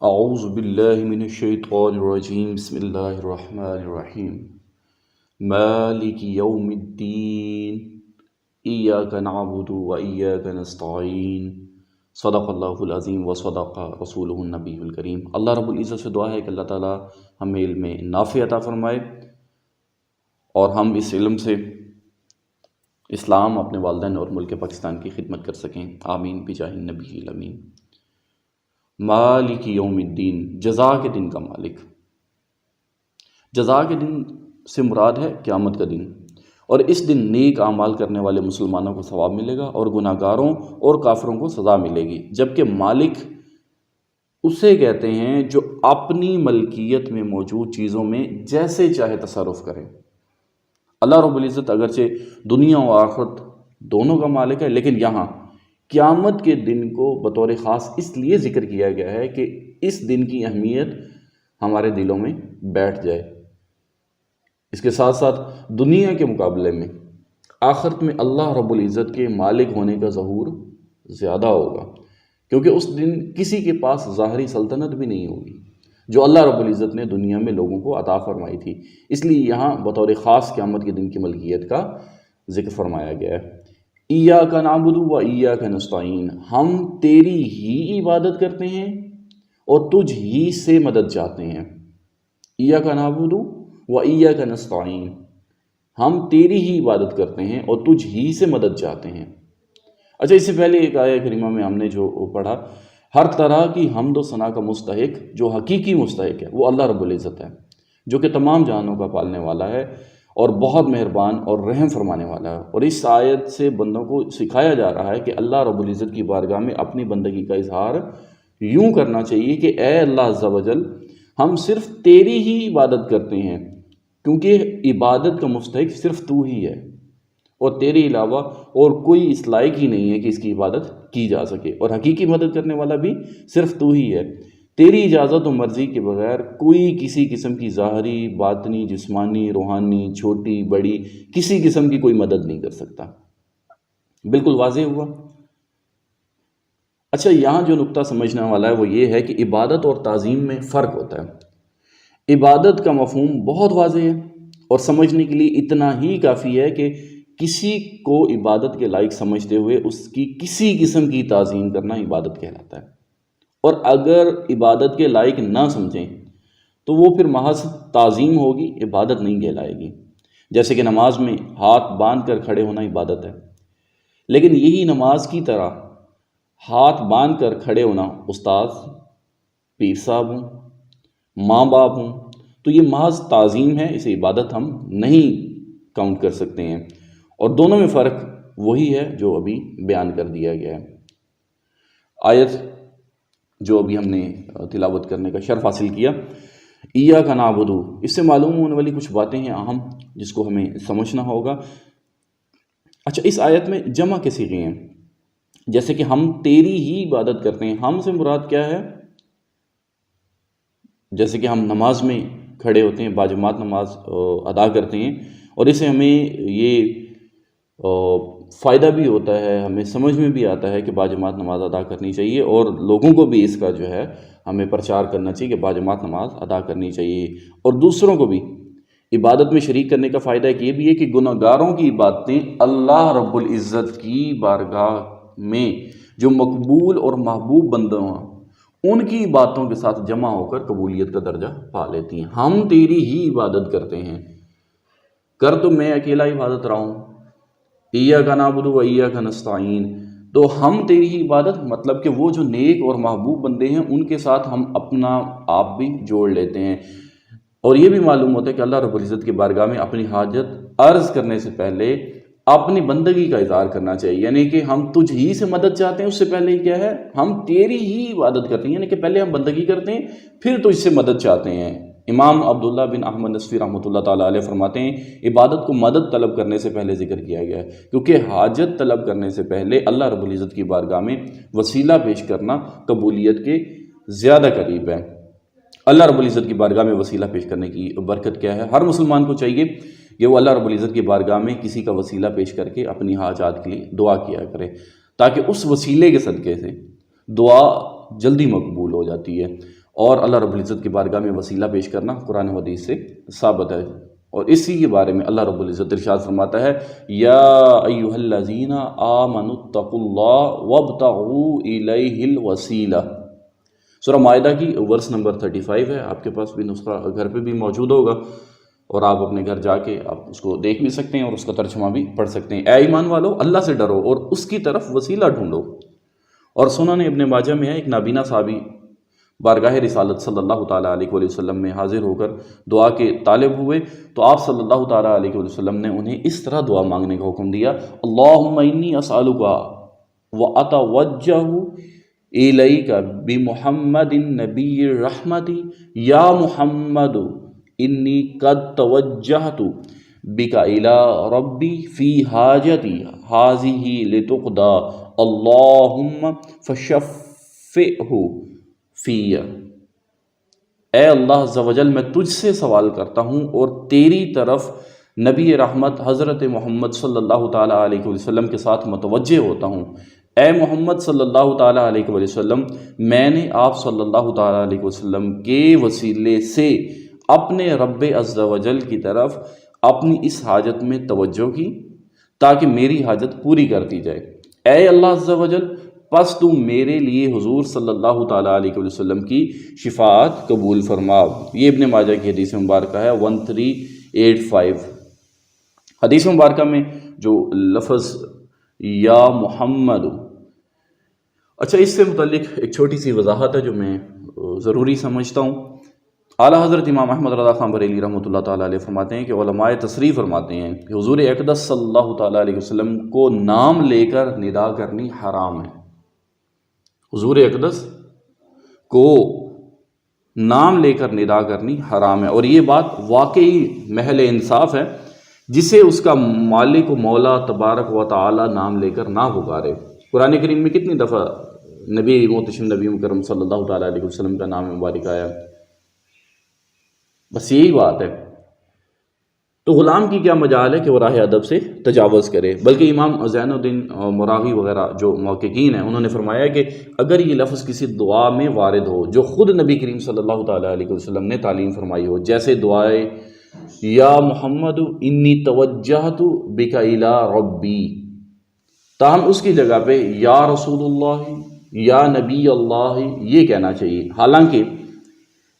اعوذ باللہ من الشیطان الرجیم بسم اللہ الرحمن الرحیم مالک یوم الدین ایاک نعبد و ایاک نستعین صدق اللہ العظیم و صدق رسولہ النبی الکریم۔ اللہ رب العزت سے دعا ہے کہ اللہ تعالی ہمیں علم نافع عطا فرمائے اور ہم اس علم سے اسلام، اپنے والدین اور ملک پاکستان کی خدمت کر سکیں، آمین بجاہ النبی الامین۔ مالک یوم الدین، جزا کے دن کا مالک۔ جزا کے دن سے مراد ہے قیامت کا دن، اور اس دن نیک اعمال کرنے والے مسلمانوں کو ثواب ملے گا اور گناہ گاروں اور کافروں کو سزا ملے گی، جبکہ مالک اسے کہتے ہیں جو اپنی ملکیت میں موجود چیزوں میں جیسے چاہے تصرف کرے۔ اللہ رب العزت اگرچہ دنیا و آخرت دونوں کا مالک ہے، لیکن یہاں قیامت کے دن کو بطور خاص اس لیے ذکر کیا گیا ہے کہ اس دن کی اہمیت ہمارے دلوں میں بیٹھ جائے۔ اس کے ساتھ ساتھ دنیا کے مقابلے میں آخرت میں اللہ رب العزت کے مالک ہونے کا ظہور زیادہ ہوگا، کیونکہ اس دن کسی کے پاس ظاہری سلطنت بھی نہیں ہوگی جو اللہ رب العزت نے دنیا میں لوگوں کو عطا فرمائی تھی۔ اس لیے یہاں بطور خاص قیامت کے دن کی ملکیت کا ذکر فرمایا گیا ہے۔ ایاک نعبد و ایاک نستعین، ہم تیری ہی عبادت کرتے ہیں اور تجھ ہی سے مدد چاہتے ہیں۔ ایاک نعبد و ایاک نستعین، ہم تیری ہی عبادت کرتے ہیں اور تجھ ہی سے مدد چاہتے ہیں۔ اچھا، اس سے پہلے ایک آیہ کریمہ میں ہم نے جو پڑھا، ہر طرح کی حمد و ثنا کا مستحق جو حقیقی مستحق ہے وہ اللہ رب العزت ہے، جو کہ تمام جہانوں کا پالنے والا ہے اور بہت مہربان اور رحم فرمانے والا ہے۔ اور اس آیت سے بندوں کو سکھایا جا رہا ہے کہ اللہ رب العزت کی بارگاہ میں اپنی بندگی کا اظہار یوں کرنا چاہیے کہ اے اللہ عز و جل، ہم صرف تیری ہی عبادت کرتے ہیں، کیونکہ عبادت کا مستحق صرف تو ہی ہے اور تیرے علاوہ اور کوئی اس لائق ہی نہیں ہے کہ اس کی عبادت کی جا سکے، اور حقیقی مدد کرنے والا بھی صرف تو ہی ہے۔ تیری اجازت و مرضی کے بغیر کوئی کسی قسم کی ظاہری، باطنی، جسمانی، روحانی، چھوٹی بڑی کسی قسم کی کوئی مدد نہیں کر سکتا۔ بالکل واضح ہوا۔ اچھا، یہاں جو نقطہ سمجھنے والا ہے وہ یہ ہے کہ عبادت اور تعظیم میں فرق ہوتا ہے۔ عبادت کا مفہوم بہت واضح ہے اور سمجھنے کے لیے اتنا ہی کافی ہے کہ کسی کو عبادت کے لائق سمجھتے ہوئے اس کی کسی قسم کی تعظیم کرنا عبادت کہلاتا ہے، اور اگر عبادت کے لائق نہ سمجھیں تو وہ پھر محض تعظیم ہوگی، عبادت نہیں کہلائے گی۔ جیسے کہ نماز میں ہاتھ باندھ کر کھڑے ہونا عبادت ہے، لیکن یہی نماز کی طرح ہاتھ باندھ کر کھڑے ہونا استاد، پیر صاحب ہوں، ماں باپ ہوں، تو یہ محض تعظیم ہے، اسے عبادت ہم نہیں کاؤنٹ کر سکتے ہیں۔ اور دونوں میں فرق وہی ہے جو ابھی بیان کر دیا گیا ہے۔ آیت جو ابھی ہم نے تلاوت کرنے کا شرف حاصل کیا، ایاک نعبد، اس سے معلوم ہونے والی کچھ باتیں ہیں اہم جس کو ہمیں سمجھنا ہوگا۔ اچھا، اس آیت میں جمع کے صیغے ہیں، جیسے کہ ہم تیری ہی عبادت کرتے ہیں۔ ہم سے مراد کیا ہے؟ جیسے کہ ہم نماز میں کھڑے ہوتے ہیں، باجماعت نماز ادا کرتے ہیں، اور اسے ہمیں یہ فائدہ بھی ہوتا ہے، ہمیں سمجھ میں بھی آتا ہے کہ باجماعت نماز ادا کرنی چاہیے، اور لوگوں کو بھی اس کا جو ہے ہمیں پرچار کرنا چاہیے کہ باجماعت نماز ادا کرنی چاہیے، اور دوسروں کو بھی عبادت میں شریک کرنے کا فائدہ ایک یہ بھی ہے کہ گناہ گاروں کی عبادتیں اللہ رب العزت کی بارگاہ میں جو مقبول اور محبوب بندے ہیں ان کی عبادتوں کے ساتھ جمع ہو کر قبولیت کا درجہ پا لیتی ہیں۔ ہم تیری ہی عبادت کرتے ہیں، کر تو میں اکیلا عبادت رہا ہوں، ایاک نعبد و ایاک نستعین، تو ہم تیری ہی عبادت مطلب کہ وہ جو نیک اور محبوب بندے ہیں ان کے ساتھ ہم اپنا آپ بھی جوڑ لیتے ہیں۔ اور یہ بھی معلوم ہوتا ہے کہ اللہ رب العزت کی بارگاہ میں اپنی حاجت عرض کرنے سے پہلے اپنی بندگی کا اظہار کرنا چاہیے، یعنی کہ ہم تجھ ہی سے مدد چاہتے ہیں۔ اس سے پہلے کیا ہے؟ ہم تیری ہی عبادت کرتے ہیں، یعنی کہ پہلے ہم بندگی کرتے ہیں پھر تجھ سے مدد چاہتے ہیں۔ امام عبداللہ بن احمد نصفی رحمۃ اللہ تعالیٰ علیہ فرماتے ہیں عبادت کو مدد طلب کرنے سے پہلے ذکر کیا گیا ہے، کیونکہ حاجت طلب کرنے سے پہلے اللہ رب العزت کی بارگاہ میں وسیلہ پیش کرنا قبولیت کے زیادہ قریب ہے۔ اللہ رب العزت کی بارگاہ میں وسیلہ پیش کرنے کی برکت کیا ہے؟ ہر مسلمان کو چاہیے کہ وہ اللہ رب العزت کی بارگاہ میں کسی کا وسیلہ پیش کر کے اپنی حاجات کے لیے دعا کیا کرے، تاکہ اس وسیلے کے صدقے سے دعا جلدی مقبول ہو جاتی ہے۔ اور اللہ رب العزت کی بارگاہ میں وسیلہ پیش کرنا قرآن و حدیث سے ثابت ہے۔ اور اسی کے بارے میں اللہ رب العزت ارشاد فرماتا ہے یا ایھا الذین آمنوا اتقوا اللہ وابتغوا الیہ الوسیلہ۔ سورہ مائدہ کی ورس نمبر 35 ہے، آپ کے پاس بھی نسخہ گھر پہ بھی موجود ہوگا، اور آپ اپنے گھر جا کے آپ اس کو دیکھ بھی سکتے ہیں اور اس کا ترجمہ بھی پڑھ سکتے ہیں۔ اے ایمان والو، اللہ سے ڈرو اور اس کی طرف وسیلہ ڈھونڈو۔ اور سنن ابن ماجہ میں ہے ایک نابینا صحابی بارگاہ رسالت صلی اللہ تعالیٰ علیہ وآلہ وسلم میں حاضر ہو کر دعا کے طالب ہوئے، تو آپ صلی اللہ تعالیٰ علیہ وآلہ وسلم نے انہیں اس طرح دعا مانگنے کا حکم دیا، اللہم انی اسألک واتوجہ الیک بمحمد النبی الرحمت یا محمد انی قد توجہت بک الی ربی فی حاجتی ہذہ لتقضی اللہم فشفعہ فی۔ اے اللہ عز و جل، میں تجھ سے سوال کرتا ہوں اور تیری طرف نبی رحمت حضرت محمد صلی اللہ تعالیٰ علیہ وسلم کے ساتھ متوجہ ہوتا ہوں۔ اے محمد صلی اللہ تعالیٰ علیہ وسلم، میں نے آپ صلی اللہ تعالیٰ علیہ وسلم کے وسیلے سے اپنے رب عز و جل کی طرف اپنی اس حاجت میں توجہ کی تاکہ میری حاجت پوری کر دی جائے۔ اے اللہ عز و جل، پس تو میرے لیے حضور صلی اللہ تعالیٰ علیہ وسلم کی شفاعت قبول فرما۔ یہ ابن ماجہ کی حدیث مبارکہ ہے 1385۔ حدیث مبارکہ میں جو لفظ یا محمد، اچھا اس سے متعلق ایک چھوٹی سی وضاحت ہے جو میں ضروری سمجھتا ہوں۔ اعلیٰ حضرت امام احمد رضا خان بریلوی رحمۃ اللہ تعالیٰ علیہ فرماتے ہیں کہ علماء تصریح فرماتے ہیں کہ حضور اقدس صلی اللہ تعالیٰ علیہ وسلم کو نام لے کر ندا کرنی حرام ہے۔ حضور اقدس کو نام لے کر ندا کرنی حرام ہے، اور یہ بات واقعی محل انصاف ہے جسے اس کا مالک و مولا تبارک و تعالی نام لے کر نہ پکارے۔ قرآن کریم میں کتنی دفعہ نبی محتشم نبی مکرم صلی اللہ تعالیٰ علیہ وسلم کا نام مبارک آیا؟ بس یہی بات ہے۔ تو غلام کی کیا مجال ہے کہ وہ راہ ادب سے تجاوز کرے؟ بلکہ امام زین الدین مراغی وغیرہ جو محققین ہیں انہوں نے فرمایا کہ اگر یہ لفظ کسی دعا میں وارد ہو جو خود نبی کریم صلی اللہ تعالیٰ علیہ وسلم نے تعلیم فرمائی ہو، جیسے دعائے یا محمد انی توجہت بک الی ربی، تاہم اس کی جگہ پہ یا رسول اللہ یا نبی اللہ یہ کہنا چاہیے۔ حالانکہ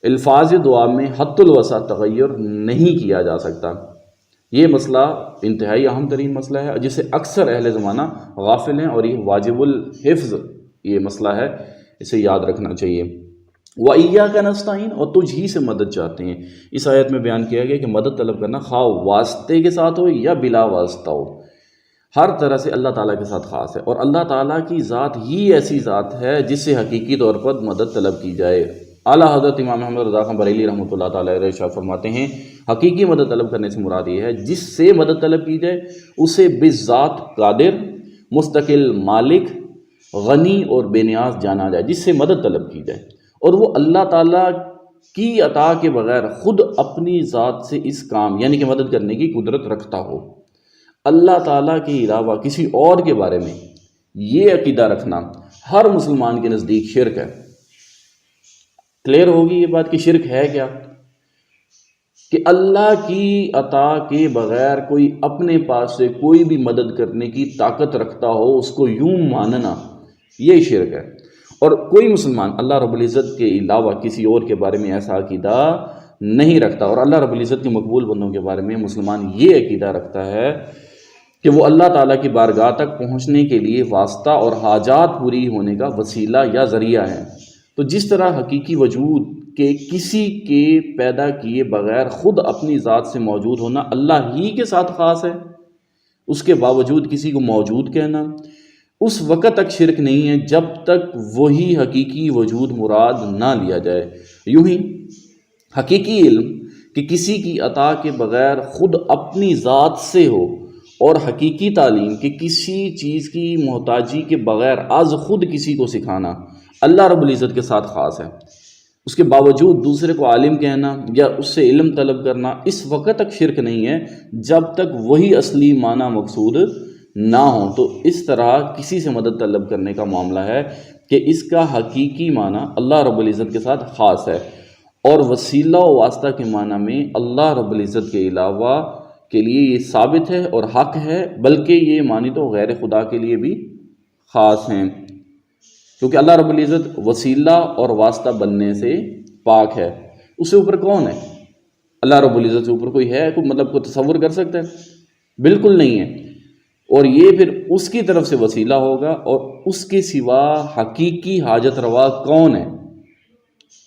الفاظ دعا میں حد الوسع تغیر نہیں کیا جا سکتا۔ یہ مسئلہ انتہائی اہم ترین مسئلہ ہے جسے اکثر اہل زمانہ غافل ہیں، اور یہ واجب الحفظ یہ مسئلہ ہے، اسے یاد رکھنا چاہیے۔ وَإِيَّاكَ نَسْتَعِينُ، اور تجھ ہی سے مدد چاہتے ہیں۔ اس آیت میں بیان کیا گیا کہ مدد طلب کرنا خواہ واسطے کے ساتھ ہو یا بلا واسطہ ہو، ہر طرح سے اللہ تعالیٰ کے ساتھ خاص ہے، اور اللہ تعالیٰ کی ذات ہی ایسی ذات ہے جس سے حقیقی طور پر مدد طلب کی جائے۔ اعلیٰ حضرت امام احمد رضا خان بریلوی رحمۃ اللہ تعالیٰ علیہ ارشاد فرماتے ہیں حقیقی مدد طلب کرنے سے مراد یہ ہے جس سے مدد طلب کی جائے اسے بذات قادر، مستقل مالک، غنی اور بے نیاز جانا جائے، جس سے مدد طلب کی جائے، اور وہ اللہ تعالیٰ کی عطا کے بغیر خود اپنی ذات سے اس کام یعنی کہ مدد کرنے کی قدرت رکھتا ہو۔ اللہ تعالیٰ کے علاوہ کسی اور کے بارے میں یہ عقیدہ رکھنا ہر مسلمان کے نزدیک شرک ہے۔ کلیئر ہوگی یہ بات کہ شرک ہے کیا؟ کہ اللہ کی عطا کے بغیر کوئی اپنے پاس سے کوئی بھی مدد کرنے کی طاقت رکھتا ہو، اس کو یوں ماننا، یہ شرک ہے۔ اور کوئی مسلمان اللہ رب العزت کے علاوہ کسی اور کے بارے میں ایسا عقیدہ نہیں رکھتا، اور اللہ رب العزت کے مقبول بندوں کے بارے میں مسلمان یہ عقیدہ رکھتا ہے کہ وہ اللہ تعالیٰ کی بارگاہ تک پہنچنے کے لیے واسطہ اور حاجات پوری ہونے کا وسیلہ یا ذریعہ ہے۔ تو جس طرح حقیقی وجود کے کسی کے پیدا کیے بغیر خود اپنی ذات سے موجود ہونا اللہ ہی کے ساتھ خاص ہے، اس کے باوجود کسی کو موجود کہنا اس وقت تک شرک نہیں ہے جب تک وہی حقیقی وجود مراد نہ لیا جائے۔ یوں ہی حقیقی علم کہ کسی کی عطا کے بغیر خود اپنی ذات سے ہو، اور حقیقی تعلیم کہ کسی چیز کی محتاجی کے بغیر از خود کسی کو سکھانا اللہ رب العزت کے ساتھ خاص ہے۔ اس کے باوجود دوسرے کو عالم کہنا یا اس سے علم طلب کرنا اس وقت تک شرک نہیں ہے جب تک وہی اصلی معنی مقصود نہ ہو۔ تو اس طرح کسی سے مدد طلب کرنے کا معاملہ ہے کہ اس کا حقیقی معنی اللہ رب العزت کے ساتھ خاص ہے، اور وسیلہ و واسطہ کے معنی میں اللہ رب العزت کے علاوہ کے لیے یہ ثابت ہے اور حق ہے، بلکہ یہ معنی تو غیر خدا کے لیے بھی خاص ہیں، کیونکہ اللہ رب العزت وسیلہ اور واسطہ بننے سے پاک ہے۔ اس سے اوپر کون ہے؟ اللہ رب العزت سے اوپر کوئی ہے؟ کوئی تصور کر سکتا ہے؟ بالکل نہیں ہے۔ اور یہ پھر اس کی طرف سے وسیلہ ہوگا، اور اس کے سوا حقیقی حاجت روا کون ہے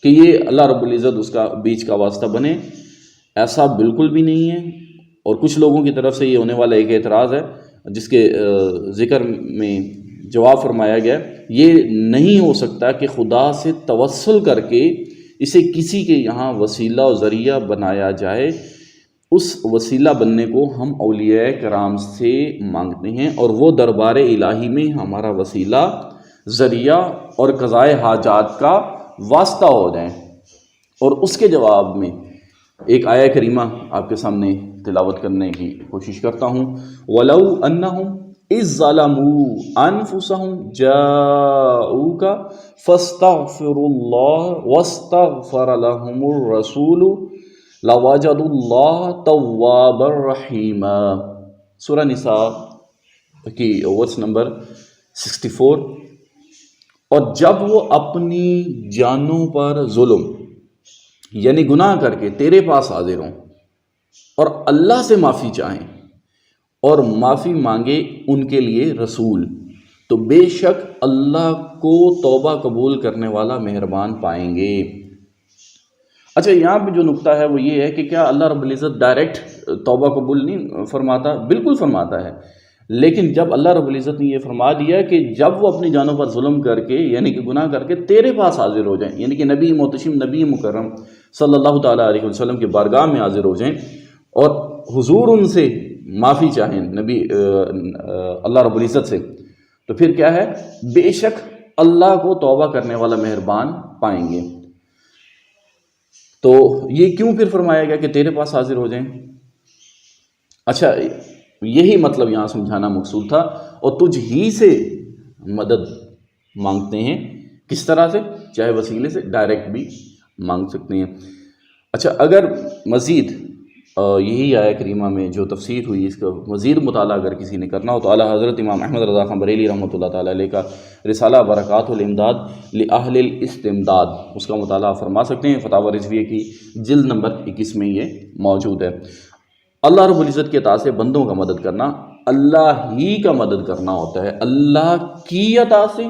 کہ یہ اللہ رب العزت اس کا بیچ کا واسطہ بنے؟ ایسا بالکل بھی نہیں ہے۔ اور کچھ لوگوں کی طرف سے یہ ہونے والا ایک اعتراض ہے جس کے ذکر میں جواب فرمایا گیا، یہ نہیں ہو سکتا کہ خدا سے توسل کر کے اسے کسی کے یہاں وسیلہ و ذریعہ بنایا جائے۔ اس وسیلہ بننے کو ہم اولیاء کرام سے مانگتے ہیں، اور وہ دربار الہی میں ہمارا وسیلہ، ذریعہ اور قضائے حاجات کا واسطہ ہو جائیں۔ اور اس کے جواب میں ایک آیہ کریمہ آپ کے سامنے تلاوت کرنے کی کوشش کرتا ہوں۔ وَلَوْ أَنَّهُمْ إِذ ظَلَمُوا أَنفُسَهُمْ جَاءُوكَ فَاسْتَغْفِرُوا اللَّهَ وَاسْتَغْفَرَ لَهُمُ الرَّسُولُ لَوَجَدُوا اللَّهَ تَوَّابًا رَحِيمًا۔ سورہ نساء کی ورس نمبر 64۔ اور جب وہ اپنی جانوں پر ظلم یعنی گناہ کر کے تیرے پاس حاضر ہوں اور اللہ سے معافی چاہیں اور معافی مانگے ان کے لیے رسول، تو بے شک اللہ کو توبہ قبول کرنے والا مہربان پائیں گے۔ اچھا، یہاں پہ جو نقطہ ہے وہ یہ ہے کہ کیا اللہ رب العزت ڈائریکٹ توبہ قبول نہیں فرماتا؟ بالکل فرماتا ہے، لیکن جب اللہ رب العزت نے یہ فرما دیا کہ جب وہ اپنی جانوں پر ظلم کر کے یعنی کہ گناہ کر کے تیرے پاس حاضر ہو جائیں، یعنی کہ نبی محتشم، نبی مکرم صلی اللہ تعالیٰ علیہ وسلم کی بارگاہ میں حاضر ہو جائیں اور حضور ان سے معافی چاہیں، نبی اللہ رب العزت سے، تو پھر کیا ہے؟ بے شک اللہ کو توبہ کرنے والا مہربان پائیں گے۔ تو یہ کیوں پھر فرمایا گیا کہ تیرے پاس حاضر ہو جائیں؟ اچھا، یہی مطلب یہاں سمجھانا مقصود تھا۔ اور تجھ ہی سے مدد مانگتے ہیں، کس طرح سے؟ چاہے وسیلے سے، ڈائریکٹ بھی مانگ سکتے ہیں۔ اچھا، اگر مزید یہی آیہ کریمہ میں جو تفسیر ہوئی اس کا مزید مطالعہ اگر کسی نے کرنا ہو تو اعلیٰ حضرت امام احمد رضا خان بریلوی رحمۃ اللہ تعالیٰ علیہ کا رسالہ برکات الامداد لأہل الاستمداد، اس کا مطالعہ فرما سکتے ہیں۔ فتاوی رضویہ کی جلد نمبر 21 میں یہ موجود ہے۔ اللہ رب العزت کی عطا سے بندوں کا مدد کرنا اللہ ہی کا مدد کرنا ہوتا ہے۔ اللہ کی عطا سے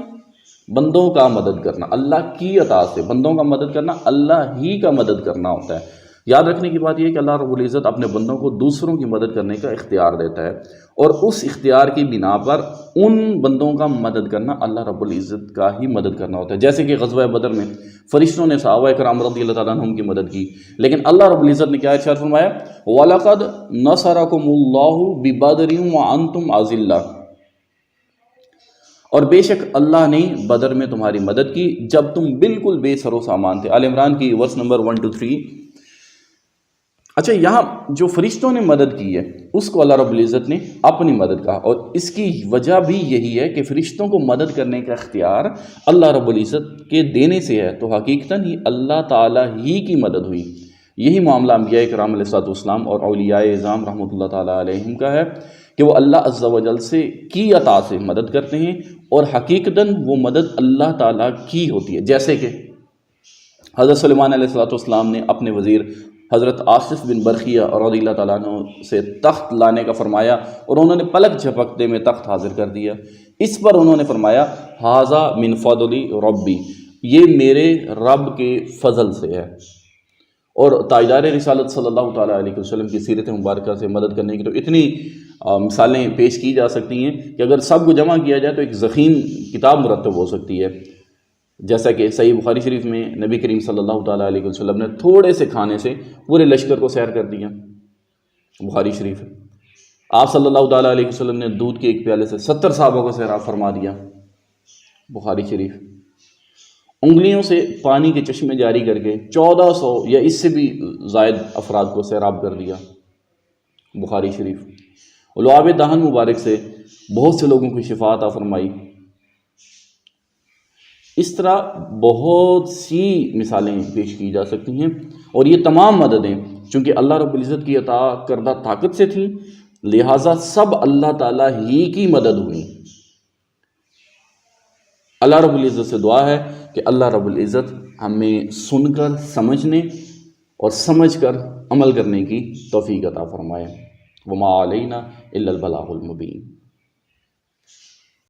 بندوں کا مدد کرنا، اللہ کی عطا سے بندوں کا مدد کرنا اللہ ہی کا مدد کرنا ہوتا ہے۔ یاد رکھنے کی بات یہ ہے کہ اللہ رب العزت اپنے بندوں کو دوسروں کی مدد کرنے کا اختیار دیتا ہے، اور اس اختیار کی بنا پر ان بندوں کا مدد کرنا اللہ رب العزت کا ہی مدد کرنا ہوتا ہے۔ جیسے کہ غزوہ بدر میں فرشتوں نے صحابہ کرام رضی اللہ تعالیٰ عنہم کی مدد کی، لیکن اللہ رب العزت نے کیا ارشاد فرمایا؟ وَلَقَدْ نَصَرَكُمُ اللَّهُ بِبَدْرٍ وَأَنْتُمْ أَذِلَّةٌ، اور بے شک اللہ نے بدر میں تمہاری مدد کی جب تم بالکل بے سر و سامان تھے۔ آل عمران کی ورس نمبر 1-3۔ اچھا، یہاں جو فرشتوں نے مدد کی ہے اس کو اللہ رب العزت نے اپنی مدد کہا، اور اس کی وجہ بھی یہی ہے کہ فرشتوں کو مدد کرنے کا اختیار اللہ رب العزت کے دینے سے ہے، تو حقیقتاً ہی اللہ تعالیٰ ہی کی مدد ہوئی۔ یہی معاملہ انبیاء کرام علیہ السلام اور اولیاء اعظام رحمۃ اللہ تعالیٰ علیہم کا ہے کہ وہ اللہ عز و جل سے کی عطا سے مدد کرتے ہیں، اور حقیقتاً وہ مدد اللہ تعالیٰ کی ہوتی ہے۔ جیسے کہ حضرت سلیمان علیہ السلام نے اپنے وزیر حضرت آصف بن برقیہ رضی اللہ تعالیٰ عنہ سے تخت لانے کا فرمایا، اور انہوں نے پلک جھپکتے میں تخت حاضر کر دیا۔ اس پر انہوں نے فرمایا ھذا من فضل ربی، یہ میرے رب کے فضل سے ہے۔ اور تاجدار رسالت صلی اللہ تعالیٰ علیہ وسلم کی سیرت مبارکہ سے مدد کرنے کی تو اتنی مثالیں پیش کی جا سکتی ہیں کہ اگر سب کو جمع کیا جائے تو ایک ضخیم کتاب مرتب ہو سکتی ہے۔ جیسا کہ صحیح بخاری شریف میں نبی کریم صلی اللہ تعالیٰ علیہ وسلم نے تھوڑے سے کھانے سے پورے لشکر کو سیر کر دیا، بخاری شریف ہے۔ آپ صلی اللہ تعالیٰ علیہ وسلم نے دودھ کے ایک پیالے سے 70 صحابہ کو سیراب فرما دیا، بخاری شریف۔ انگلیوں سے پانی کے چشمے جاری کر کے 1400 یا اس سے بھی زائد افراد کو سیراب کر دیا، بخاری شریف۔ لعاب دہن مبارک سے بہت سے لوگوں کو شفا عطا فرمائی۔ اس طرح بہت سی مثالیں پیش کی جا سکتی ہیں، اور یہ تمام مددیں چونکہ اللہ رب العزت کی عطا کردہ طاقت سے تھیں، لہٰذا سب اللہ تعالیٰ ہی کی مدد ہوئی۔ اللہ رب العزت سے دعا ہے کہ اللہ رب العزت ہمیں سن کر سمجھنے اور سمجھ کر عمل کرنے کی توفیق عطا فرمائے۔ وما علینا الا البلاغ المبین۔